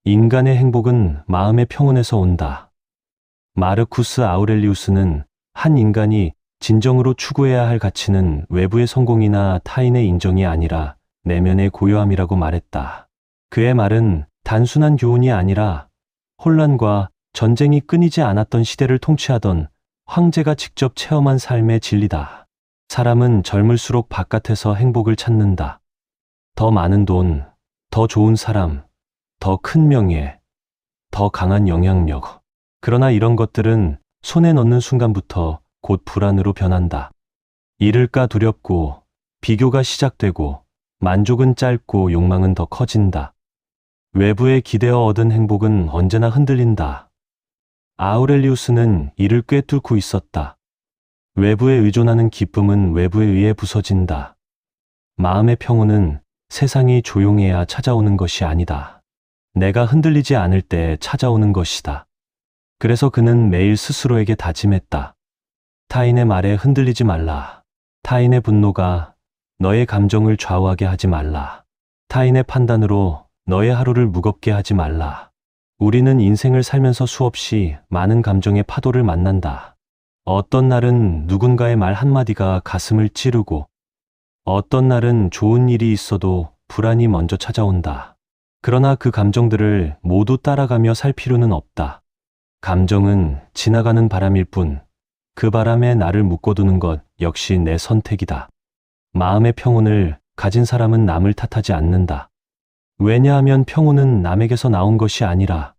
인간의 행복은 마음의 평온에서 온다. 마르쿠스 아우렐리우스는 한 인간이 진정으로 추구해야 할 가치는 외부의 성공이나 타인의 인정이 아니라 내면의 고요함이라고 말했다. 그의 말은 단순한 교훈이 아니라 혼란과 전쟁이 끊이지 않았던 시대를 통치하던 황제가 직접 체험한 삶의 진리다. 사람은 젊을수록 바깥에서 행복을 찾는다. 더 많은 돈, 더 좋은 사람, 더 큰 명예, 더 강한 영향력. 그러나 이런 것들은 손에 넣는 순간부터 곧 불안으로 변한다. 잃을까 두렵고, 비교가 시작되고, 만족은 짧고 욕망은 더 커진다. 외부에 기대어 얻은 행복은 언제나 흔들린다. 아우렐리우스는 이를 꿰뚫고 있었다. 외부에 의존하는 기쁨은 외부에 의해 부서진다. 마음의 평온은 세상이 조용해야 찾아오는 것이 아니다. 내가 흔들리지 않을 때 찾아오는 것이다. 그래서 그는 매일 스스로에게 다짐했다. 타인의 말에 흔들리지 말라. 타인의 분노가 너의 감정을 좌우하게 하지 말라. 타인의 판단으로 너의 하루를 무겁게 하지 말라. 우리는 인생을 살면서 수없이 많은 감정의 파도를 만난다. 어떤 날은 누군가의 말 한마디가 가슴을 찌르고, 어떤 날은 좋은 일이 있어도 불안이 먼저 찾아온다. 그러나 그 감정들을 모두 따라가며 살 필요는 없다. 감정은 지나가는 바람일 뿐, 그 바람에 나를 묶어두는 것 역시 내 선택이다. 마음의 평온을 가진 사람은 남을 탓하지 않는다. 왜냐하면 평온은 남에게서 나온 것이 아니라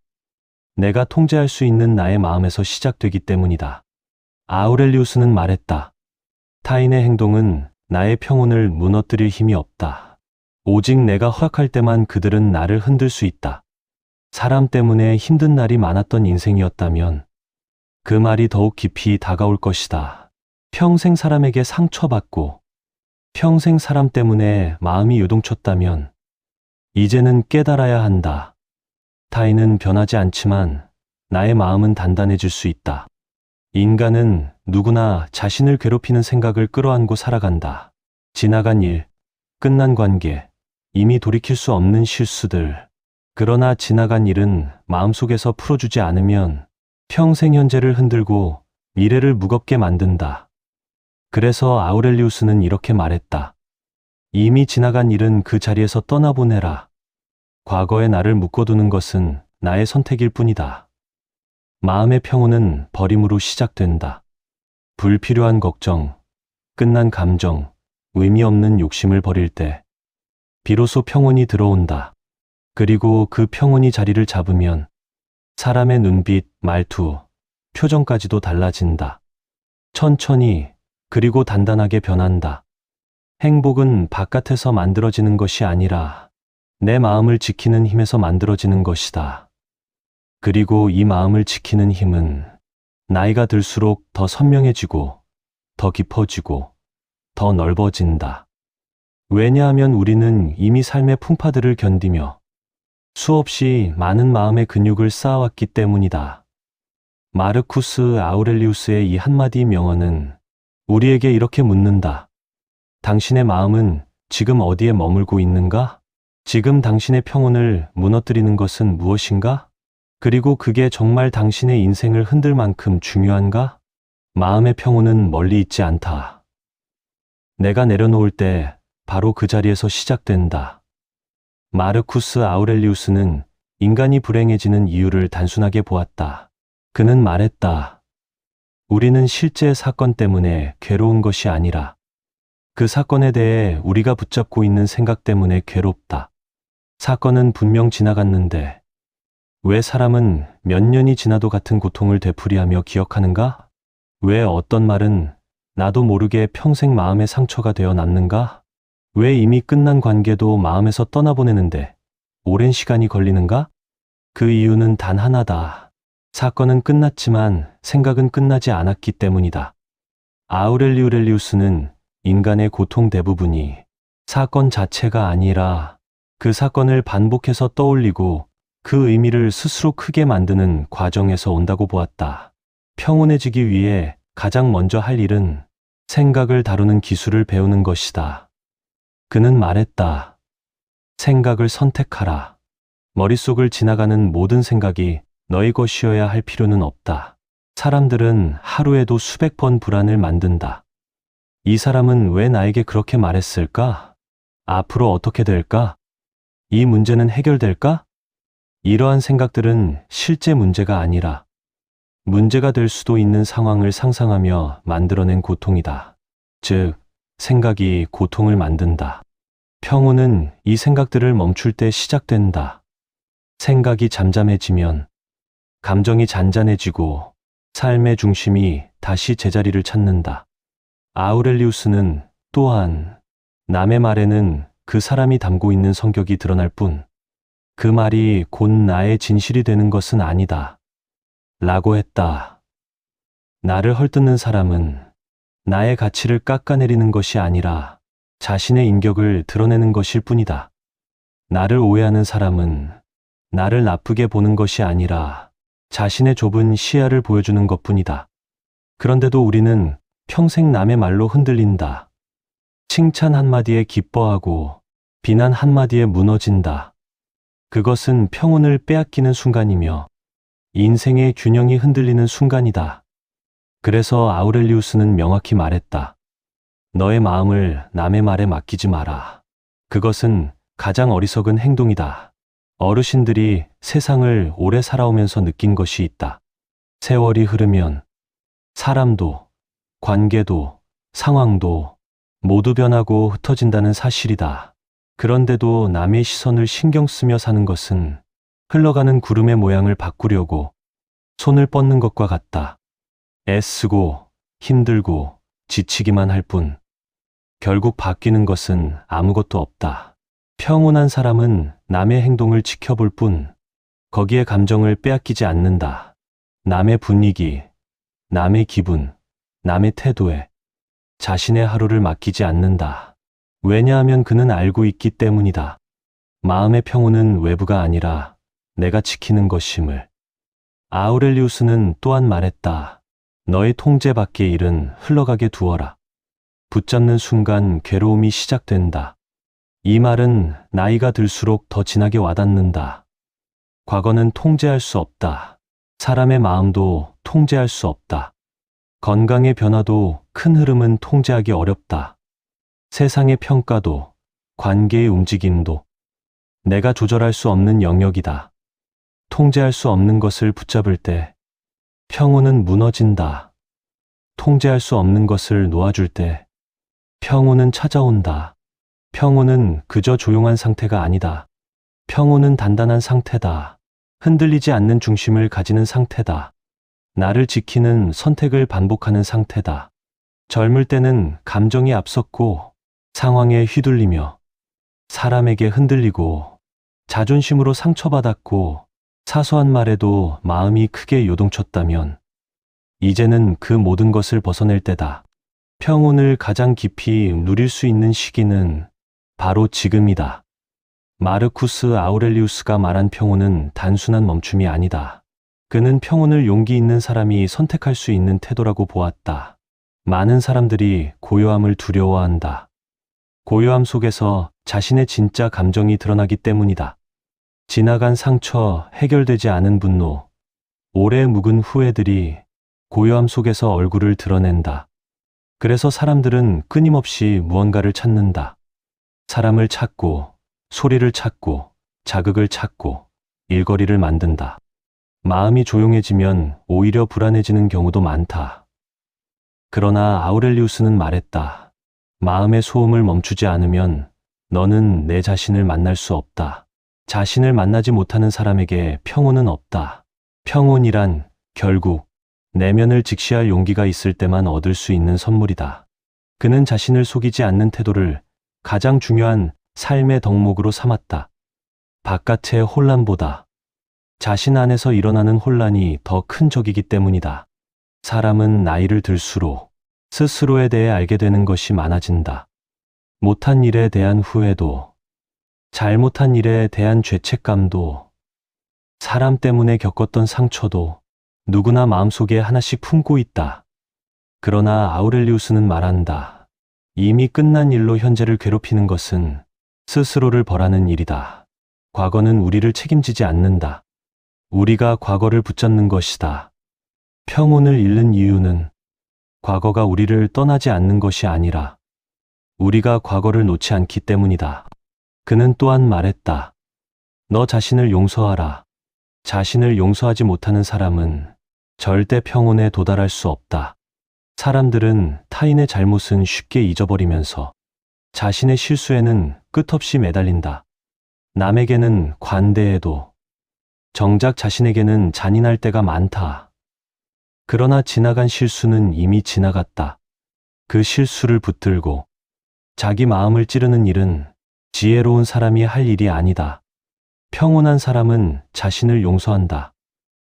내가 통제할 수 있는 나의 마음에서 시작되기 때문이다. 아우렐리우스는 말했다. 타인의 행동은 나의 평온을 무너뜨릴 힘이 없다. 오직 내가 허락할 때만 그들은 나를 흔들 수 있다. 사람 때문에 힘든 날이 많았던 인생이었다면 그 말이 더욱 깊이 다가올 것이다. 평생 사람에게 상처받고 평생 사람 때문에 마음이 요동쳤다면 이제는 깨달아야 한다. 타인은 변하지 않지만 나의 마음은 단단해질 수 있다. 인간은 누구나 자신을 괴롭히는 생각을 끌어안고 살아간다. 지나간 일, 끝난 관계, 이미 돌이킬 수 없는 실수들. 그러나 지나간 일은 마음속에서 풀어주지 않으면 평생 현재를 흔들고 미래를 무겁게 만든다. 그래서 아우렐리우스는 이렇게 말했다. 이미 지나간 일은 그 자리에서 떠나보내라. 과거의 나를 묶어두는 것은 나의 선택일 뿐이다. 마음의 평온은 버림으로 시작된다. 불필요한 걱정, 끝난 감정, 의미 없는 욕심을 버릴 때 비로소 평온이 들어온다. 그리고 그 평온이 자리를 잡으면 사람의 눈빛, 말투, 표정까지도 달라진다. 천천히 그리고 단단하게 변한다. 행복은 바깥에서 만들어지는 것이 아니라 내 마음을 지키는 힘에서 만들어지는 것이다. 그리고 이 마음을 지키는 힘은 나이가 들수록 더 선명해지고 더 깊어지고 더 넓어진다. 왜냐하면 우리는 이미 삶의 풍파들을 견디며 수없이 많은 마음의 근육을 쌓아왔기 때문이다. 마르쿠스 아우렐리우스의 이 한마디 명언은 우리에게 이렇게 묻는다. 당신의 마음은 지금 어디에 머물고 있는가? 지금 당신의 평온을 무너뜨리는 것은 무엇인가? 그리고 그게 정말 당신의 인생을 흔들 만큼 중요한가? 마음의 평온은 멀리 있지 않다. 내가 내려놓을 때 바로 그 자리에서 시작된다. 마르쿠스 아우렐리우스는 인간이 불행해지는 이유를 단순하게 보았다. 그는 말했다. 우리는 실제 사건 때문에 괴로운 것이 아니라 그 사건에 대해 우리가 붙잡고 있는 생각 때문에 괴롭다. 사건은 분명 지나갔는데 왜 사람은 몇 년이 지나도 같은 고통을 되풀이하며 기억하는가? 왜 어떤 말은 나도 모르게 평생 마음의 상처가 되어 남는가? 왜 이미 끝난 관계도 마음에서 떠나보내는데 오랜 시간이 걸리는가? 그 이유는 단 하나다. 사건은 끝났지만 생각은 끝나지 않았기 때문이다. 아우렐리우스는 인간의 고통 대부분이 사건 자체가 아니라 그 사건을 반복해서 떠올리고 그 의미를 스스로 크게 만드는 과정에서 온다고 보았다. 평온해지기 위해 가장 먼저 할 일은 생각을 다루는 기술을 배우는 것이다. 그는 말했다. 생각을 선택하라. 머릿속을 지나가는 모든 생각이 너의 것이어야 할 필요는 없다. 사람들은 하루에도 수백 번 불안을 만든다. 이 사람은 왜 나에게 그렇게 말했을까? 앞으로 어떻게 될까? 이 문제는 해결될까? 이러한 생각들은 실제 문제가 아니라 문제가 될 수도 있는 상황을 상상하며 만들어낸 고통이다. 즉, 생각이 고통을 만든다. 평온은 이 생각들을 멈출 때 시작된다. 생각이 잠잠해지면 감정이 잔잔해지고 삶의 중심이 다시 제자리를 찾는다. 아우렐리우스는 또한 남의 말에는 그 사람이 담고 있는 성격이 드러날 뿐 그 말이 곧 나의 진실이 되는 것은 아니다. 라고 했다. 나를 헐뜯는 사람은 나의 가치를 깎아내리는 것이 아니라 자신의 인격을 드러내는 것일 뿐이다. 나를 오해하는 사람은 나를 나쁘게 보는 것이 아니라 자신의 좁은 시야를 보여주는 것뿐이다. 그런데도 우리는 평생 남의 말로 흔들린다. 칭찬 한마디에 기뻐하고 비난 한마디에 무너진다. 그것은 평온을 빼앗기는 순간이며 인생의 균형이 흔들리는 순간이다. 그래서 아우렐리우스는 명확히 말했다. 너의 마음을 남의 말에 맡기지 마라. 그것은 가장 어리석은 행동이다. 어르신들이 세상을 오래 살아오면서 느낀 것이 있다. 세월이 흐르면 사람도, 관계도, 상황도 모두 변하고 흩어진다는 사실이다. 그런데도 남의 시선을 신경 쓰며 사는 것은 흘러가는 구름의 모양을 바꾸려고 손을 뻗는 것과 같다. 애쓰고 힘들고 지치기만 할 뿐 결국 바뀌는 것은 아무것도 없다. 평온한 사람은 남의 행동을 지켜볼 뿐 거기에 감정을 빼앗기지 않는다. 남의 분위기, 남의 기분, 남의 태도에 자신의 하루를 맡기지 않는다. 왜냐하면 그는 알고 있기 때문이다. 마음의 평온은 외부가 아니라 내가 지키는 것임을. 아우렐리우스는 또한 말했다. 너의 통제 밖의 일은 흘러가게 두어라. 붙잡는 순간 괴로움이 시작된다. 이 말은 나이가 들수록 더 진하게 와닿는다. 과거는 통제할 수 없다. 사람의 마음도 통제할 수 없다. 건강의 변화도 큰 흐름은 통제하기 어렵다. 세상의 평가도, 관계의 움직임도 내가 조절할 수 없는 영역이다. 통제할 수 없는 것을 붙잡을 때 평온은 무너진다. 통제할 수 없는 것을 놓아줄 때 평온은 찾아온다. 평온은 그저 조용한 상태가 아니다. 평온은 단단한 상태다. 흔들리지 않는 중심을 가지는 상태다. 나를 지키는 선택을 반복하는 상태다. 젊을 때는 감정이 앞섰고 상황에 휘둘리며 사람에게 흔들리고 자존심으로 상처받았고 사소한 말에도 마음이 크게 요동쳤다면 이제는 그 모든 것을 벗어낼 때다. 평온을 가장 깊이 누릴 수 있는 시기는 바로 지금이다. 마르쿠스 아우렐리우스가 말한 평온은 단순한 멈춤이 아니다. 그는 평온을 용기 있는 사람이 선택할 수 있는 태도라고 보았다. 많은 사람들이 고요함을 두려워한다. 고요함 속에서 자신의 진짜 감정이 드러나기 때문이다. 지나간 상처, 해결되지 않은 분노, 오래 묵은 후회들이 고요함 속에서 얼굴을 드러낸다. 그래서 사람들은 끊임없이 무언가를 찾는다. 사람을 찾고, 소리를 찾고, 자극을 찾고, 일거리를 만든다. 마음이 조용해지면 오히려 불안해지는 경우도 많다. 그러나 아우렐리우스는 말했다. 마음의 소음을 멈추지 않으면 너는 내 자신을 만날 수 없다. 자신을 만나지 못하는 사람에게 평온은 없다. 평온이란 결국 내면을 직시할 용기가 있을 때만 얻을 수 있는 선물이다. 그는 자신을 속이지 않는 태도를 가장 중요한 삶의 덕목으로 삼았다. 바깥의 혼란보다 자신 안에서 일어나는 혼란이 더 큰 적이기 때문이다. 사람은 나이를 들수록 스스로에 대해 알게 되는 것이 많아진다. 못한 일에 대한 후회도, 잘못한 일에 대한 죄책감도, 사람 때문에 겪었던 상처도 누구나 마음속에 하나씩 품고 있다. 그러나 아우렐리우스는 말한다. 이미 끝난 일로 현재를 괴롭히는 것은 스스로를 벌하는 일이다. 과거는 우리를 책임지지 않는다. 우리가 과거를 붙잡는 것이다. 평온을 잃는 이유는 과거가 우리를 떠나지 않는 것이 아니라 우리가 과거를 놓지 않기 때문이다. 그는 또한 말했다. 너 자신을 용서하라. 자신을 용서하지 못하는 사람은 절대 평온에 도달할 수 없다. 사람들은 타인의 잘못은 쉽게 잊어버리면서 자신의 실수에는 끝없이 매달린다. 남에게는 관대해도 정작 자신에게는 잔인할 때가 많다. 그러나 지나간 실수는 이미 지나갔다. 그 실수를 붙들고 자기 마음을 찌르는 일은 지혜로운 사람이 할 일이 아니다. 평온한 사람은 자신을 용서한다.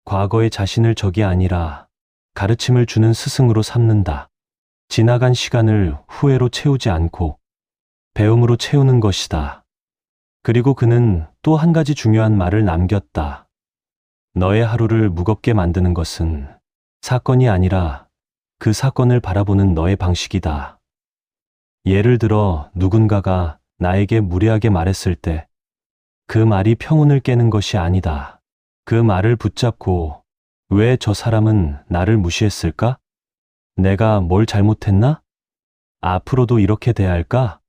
과거의 자신을 적이 아니라 가르침을 주는 스승으로 삼는다. 지나간 시간을 후회로 채우지 않고 배움으로 채우는 것이다. 그리고 그는 또 한 가지 중요한 말을 남겼다. 너의 하루를 무겁게 만드는 것은 사건이 아니라 그 사건을 바라보는 너의 방식이다. 예를 들어 누군가가 나에게 무례하게 말했을 때 그 말이 평온을 깨는 것이 아니다. 그 말을 붙잡고 왜 저 사람은 나를 무시했을까? 내가 뭘 잘못했나? 앞으로도 이렇게 대할까?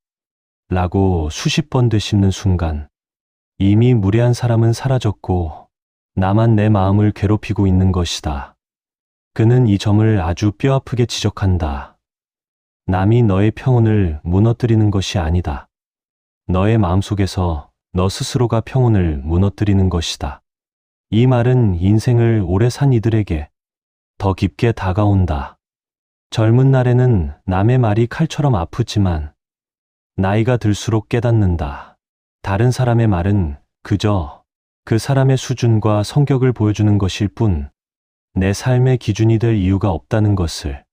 라고 수십 번 되씹는 순간 이미 무례한 사람은 사라졌고 나만 내 마음을 괴롭히고 있는 것이다. 그는 이 점을 아주 뼈아프게 지적한다. 남이 너의 평온을 무너뜨리는 것이 아니다. 너의 마음속에서 너 스스로가 평온을 무너뜨리는 것이다. 이 말은 인생을 오래 산 이들에게 더 깊게 다가온다. 젊은 날에는 남의 말이 칼처럼 아프지만 나이가 들수록 깨닫는다. 다른 사람의 말은 그저 그 사람의 수준과 성격을 보여주는 것일 뿐 내 삶의 기준이 될 이유가 없다는 것을.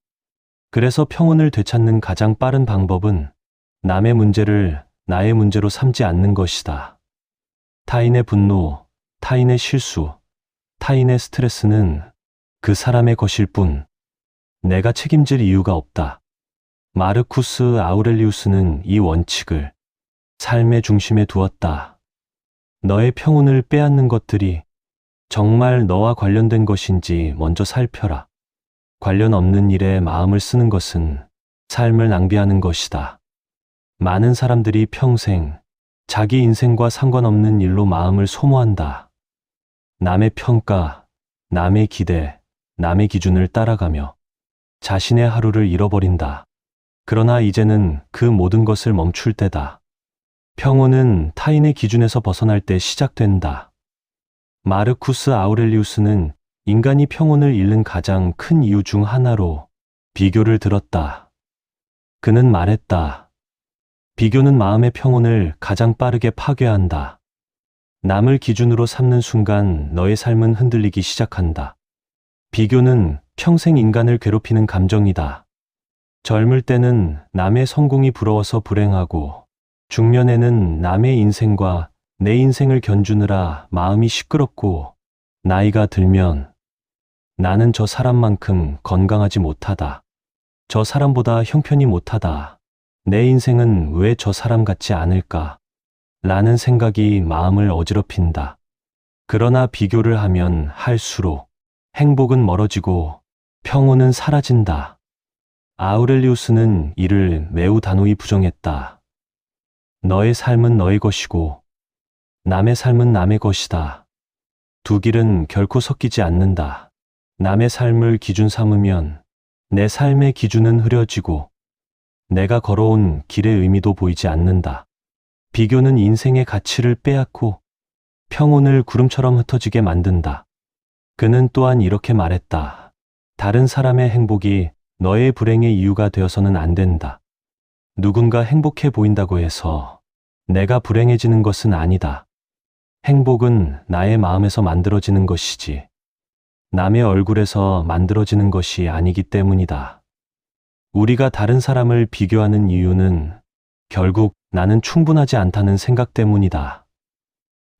그래서 평온을 되찾는 가장 빠른 방법은 남의 문제를 나의 문제로 삼지 않는 것이다. 타인의 분노, 타인의 실수, 타인의 스트레스는 그 사람의 것일 뿐 내가 책임질 이유가 없다. 마르쿠스 아우렐리우스는 이 원칙을 삶의 중심에 두었다. 너의 평온을 빼앗는 것들이 정말 너와 관련된 것인지 먼저 살펴라. 관련 없는 일에 마음을 쓰는 것은 삶을 낭비하는 것이다. 많은 사람들이 평생 자기 인생과 상관없는 일로 마음을 소모한다. 남의 평가, 남의 기대, 남의 기준을 따라가며 자신의 하루를 잃어버린다. 그러나 이제는 그 모든 것을 멈출 때다. 평온은 타인의 기준에서 벗어날 때 시작된다. 마르쿠스 아우렐리우스는 인간이 평온을 잃는 가장 큰 이유 중 하나로 비교를 들었다. 그는 말했다. 비교는 마음의 평온을 가장 빠르게 파괴한다. 남을 기준으로 삼는 순간 너의 삶은 흔들리기 시작한다. 비교는 평생 인간을 괴롭히는 감정이다. 젊을 때는 남의 성공이 부러워서 불행하고 중년에는 남의 인생과 내 인생을 견주느라 마음이 시끄럽고 나이가 들면 나는 저 사람만큼 건강하지 못하다. 저 사람보다 형편이 못하다. 내 인생은 왜 저 사람 같지 않을까? 라는 생각이 마음을 어지럽힌다. 그러나 비교를 하면 할수록 행복은 멀어지고 평온은 사라진다. 아우렐리우스는 이를 매우 단호히 부정했다. 너의 삶은 너의 것이고 남의 삶은 남의 것이다. 두 길은 결코 섞이지 않는다. 남의 삶을 기준 삼으면 내 삶의 기준은 흐려지고 내가 걸어온 길의 의미도 보이지 않는다. 비교는 인생의 가치를 빼앗고 평온을 구름처럼 흩어지게 만든다. 그는 또한 이렇게 말했다. 다른 사람의 행복이 너의 불행의 이유가 되어서는 안 된다. 누군가 행복해 보인다고 해서 내가 불행해지는 것은 아니다. 행복은 나의 마음에서 만들어지는 것이지 남의 얼굴에서 만들어지는 것이 아니기 때문이다. 우리가 다른 사람을 비교하는 이유는 결국 나는 충분하지 않다는 생각 때문이다.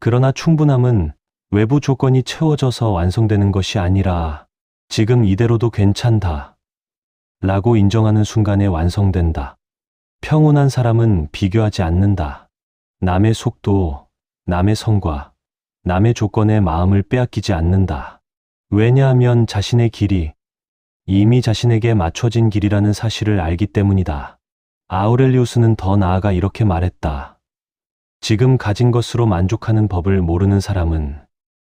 그러나 충분함은 외부 조건이 채워져서 완성되는 것이 아니라 지금 이대로도 괜찮다 라고 인정하는 순간에 완성된다. 평온한 사람은 비교하지 않는다. 남의 속도, 남의 성과, 남의 조건에 마음을 빼앗기지 않는다. 왜냐하면 자신의 길이 이미 자신에게 맞춰진 길이라는 사실을 알기 때문이다. 아우렐리우스는 더 나아가 이렇게 말했다. 지금 가진 것으로 만족하는 법을 모르는 사람은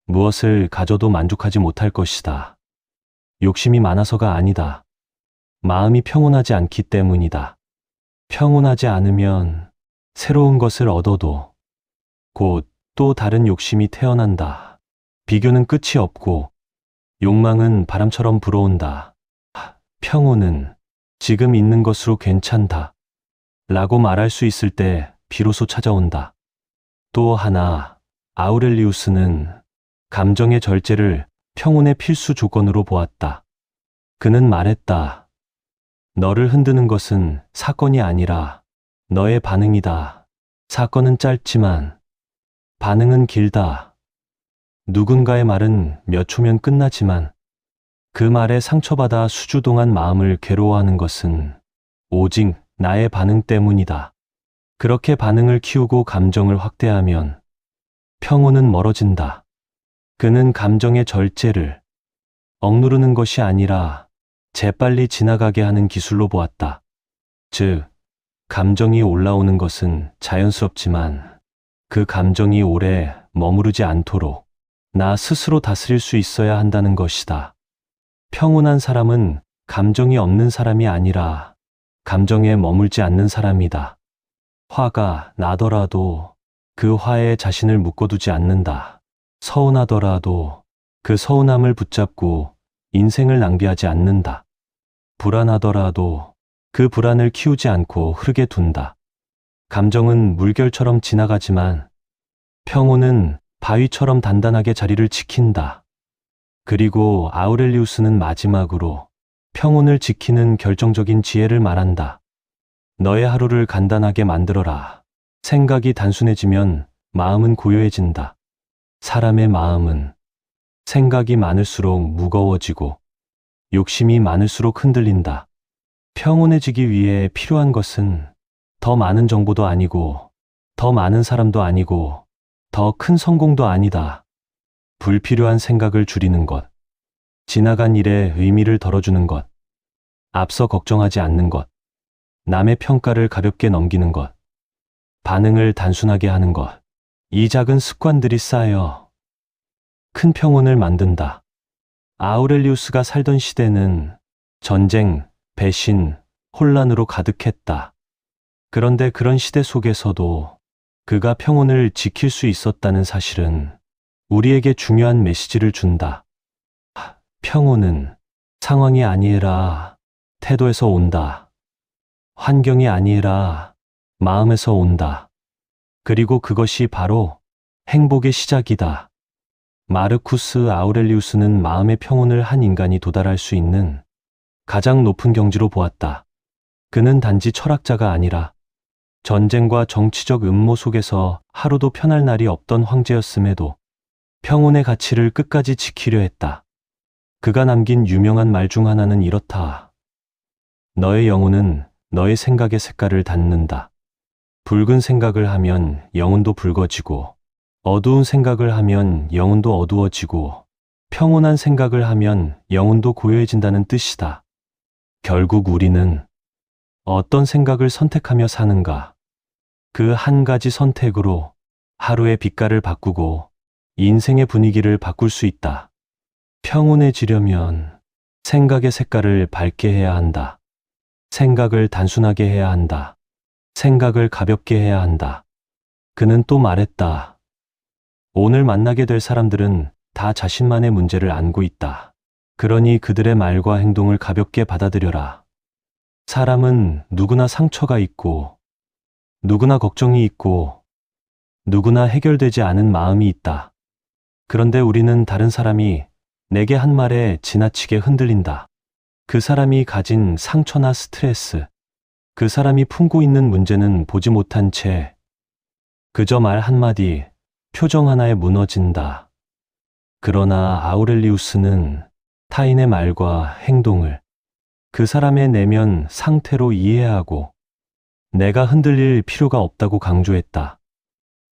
무엇을 가져도 만족하지 못할 것이다. 욕심이 많아서가 아니다. 마음이 평온하지 않기 때문이다. 평온하지 않으면 새로운 것을 얻어도 곧 또 다른 욕심이 태어난다. 비교는 끝이 없고 욕망은 바람처럼 불어온다. 평온은 지금 있는 것으로 괜찮다. 라고 말할 수 있을 때 비로소 찾아온다. 또 하나, 아우렐리우스는 감정의 절제를 평온의 필수 조건으로 보았다. 그는 말했다. 너를 흔드는 것은 사건이 아니라 너의 반응이다. 사건은 짧지만 반응은 길다. 누군가의 말은 몇 초면 끝나지만 그 말에 상처받아 수주 동안 마음을 괴로워하는 것은 오직 나의 반응 때문이다. 그렇게 반응을 키우고 감정을 확대하면 평온은 멀어진다. 그는 감정의 절제를 억누르는 것이 아니라 재빨리 지나가게 하는 기술로 보았다. 즉, 감정이 올라오는 것은 자연스럽지만 그 감정이 오래 머무르지 않도록 나 스스로 다스릴 수 있어야 한다는 것이다. 평온한 사람은 감정이 없는 사람이 아니라 감정에 머물지 않는 사람이다. 화가 나더라도 그 화에 자신을 묶어두지 않는다. 서운하더라도 그 서운함을 붙잡고 인생을 낭비하지 않는다. 불안하더라도 그 불안을 키우지 않고 흐르게 둔다. 감정은 물결처럼 지나가지만 평온은 바위처럼 단단하게 자리를 지킨다. 그리고 아우렐리우스는 마지막으로 평온을 지키는 결정적인 지혜를 말한다. 너의 하루를 간단하게 만들어라. 생각이 단순해지면 마음은 고요해진다. 사람의 마음은 생각이 많을수록 무거워지고 욕심이 많을수록 흔들린다. 평온해지기 위해 필요한 것은 더 많은 정보도 아니고 더 많은 사람도 아니고 더 큰 성공도 아니다. 불필요한 생각을 줄이는 것, 지나간 일에 의미를 덜어주는 것, 앞서 걱정하지 않는 것, 남의 평가를 가볍게 넘기는 것, 반응을 단순하게 하는 것. 이 작은 습관들이 쌓여 큰 평온을 만든다. 아우렐리우스가 살던 시대는 전쟁, 배신, 혼란으로 가득했다. 그런데 그런 시대 속에서도 그가 평온을 지킬 수 있었다는 사실은 우리에게 중요한 메시지를 준다. 평온은 상황이 아니라 태도에서 온다. 환경이 아니라 마음에서 온다. 그리고 그것이 바로 행복의 시작이다. 마르쿠스 아우렐리우스는 마음의 평온을 한 인간이 도달할 수 있는 가장 높은 경지로 보았다. 그는 단지 철학자가 아니라 전쟁과 정치적 음모 속에서 하루도 편할 날이 없던 황제였음에도 평온의 가치를 끝까지 지키려 했다. 그가 남긴 유명한 말 중 하나는 이렇다. 너의 영혼은 너의 생각의 색깔을 닮는다. 붉은 생각을 하면 영혼도 붉어지고 어두운 생각을 하면 영혼도 어두워지고 평온한 생각을 하면 영혼도 고요해진다는 뜻이다. 결국 우리는 어떤 생각을 선택하며 사는가? 그 한 가지 선택으로 하루의 빛깔을 바꾸고 인생의 분위기를 바꿀 수 있다. 평온해지려면 생각의 색깔을 밝게 해야 한다. 생각을 단순하게 해야 한다. 생각을 가볍게 해야 한다. 그는 또 말했다. 오늘 만나게 될 사람들은 다 자신만의 문제를 안고 있다. 그러니 그들의 말과 행동을 가볍게 받아들여라. 사람은 누구나 상처가 있고 누구나 걱정이 있고 누구나 해결되지 않은 마음이 있다. 그런데 우리는 다른 사람이 내게 한 말에 지나치게 흔들린다. 그 사람이 가진 상처나 스트레스, 그 사람이 품고 있는 문제는 보지 못한 채 그저 말 한마디, 표정 하나에 무너진다. 그러나 아우렐리우스는 타인의 말과 행동을 그 사람의 내면 상태로 이해하고 내가 흔들릴 필요가 없다고 강조했다.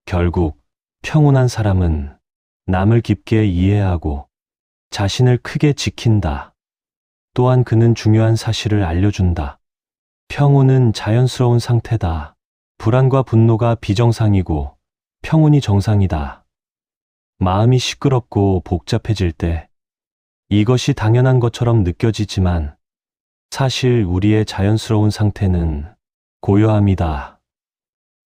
결국 평온한 사람은 남을 깊게 이해하고 자신을 크게 지킨다. 또한 그는 중요한 사실을 알려준다. 평온은 자연스러운 상태다. 불안과 분노가 비정상이고 평온이 정상이다. 마음이 시끄럽고 복잡해질 때 이것이 당연한 것처럼 느껴지지만 사실 우리의 자연스러운 상태는 고요함이다.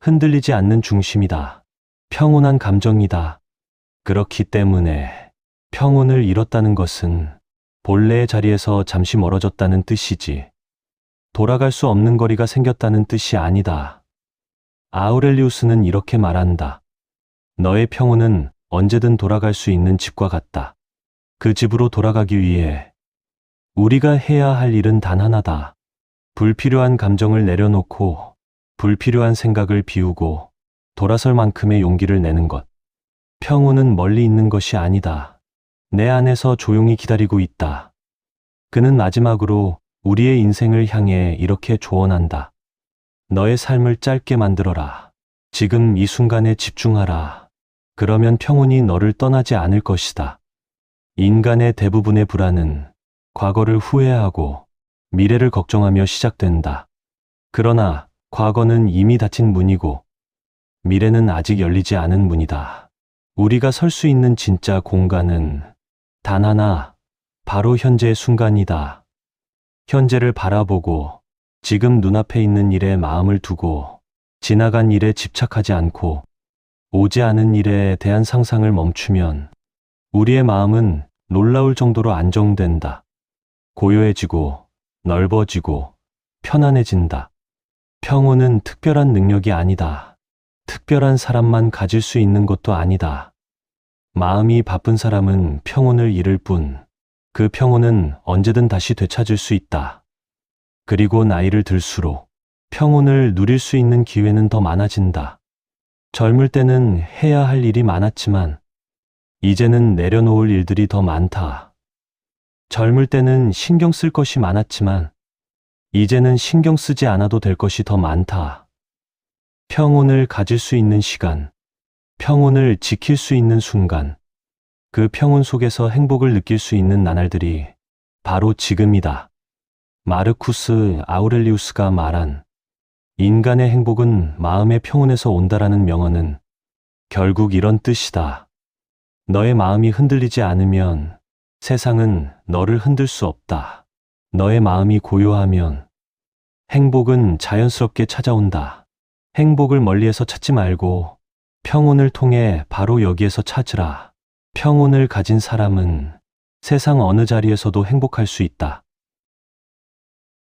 흔들리지 않는 중심이다. 평온한 감정이다. 그렇기 때문에 평온을 잃었다는 것은 본래의 자리에서 잠시 멀어졌다는 뜻이지 돌아갈 수 없는 거리가 생겼다는 뜻이 아니다. 아우렐리우스는 이렇게 말한다. 너의 평온은 언제든 돌아갈 수 있는 집과 같다. 그 집으로 돌아가기 위해 우리가 해야 할 일은 단 하나다. 불필요한 감정을 내려놓고 불필요한 생각을 비우고 돌아설 만큼의 용기를 내는 것. 평온은 멀리 있는 것이 아니다. 내 안에서 조용히 기다리고 있다. 그는 마지막으로 우리의 인생을 향해 이렇게 조언한다. 너의 삶을 짧게 만들어라. 지금 이 순간에 집중하라. 그러면 평온이 너를 떠나지 않을 것이다. 인간의 대부분의 불안은 과거를 후회하고 미래를 걱정하며 시작된다. 그러나 과거는 이미 닫힌 문이고 미래는 아직 열리지 않은 문이다. 우리가 설 수 있는 진짜 공간은 단 하나, 바로 현재의 순간이다. 현재를 바라보고 지금 눈앞에 있는 일에 마음을 두고 지나간 일에 집착하지 않고 오지 않은 일에 대한 상상을 멈추면 우리의 마음은 놀라울 정도로 안정된다. 고요해지고 넓어지고 편안해진다. 평온은 특별한 능력이 아니다. 특별한 사람만 가질 수 있는 것도 아니다. 마음이 바쁜 사람은 평온을 잃을 뿐 그 평온은 언제든 다시 되찾을 수 있다. 그리고 나이를 들수록 평온을 누릴 수 있는 기회는 더 많아진다. 젊을 때는 해야 할 일이 많았지만 이제는 내려놓을 일들이 더 많다. 젊을 때는 신경 쓸 것이 많았지만 이제는 신경 쓰지 않아도 될 것이 더 많다. 평온을 가질 수 있는 시간, 평온을 지킬 수 있는 순간, 그 평온 속에서 행복을 느낄 수 있는 나날들이 바로 지금이다. 마르쿠스 아우렐리우스가 말한 인간의 행복은 마음의 평온에서 온다라는 명언은 결국 이런 뜻이다. 너의 마음이 흔들리지 않으면 세상은 너를 흔들 수 없다. 너의 마음이 고요하면 행복은 자연스럽게 찾아온다. 행복을 멀리에서 찾지 말고 평온을 통해 바로 여기에서 찾으라. 평온을 가진 사람은 세상 어느 자리에서도 행복할 수 있다.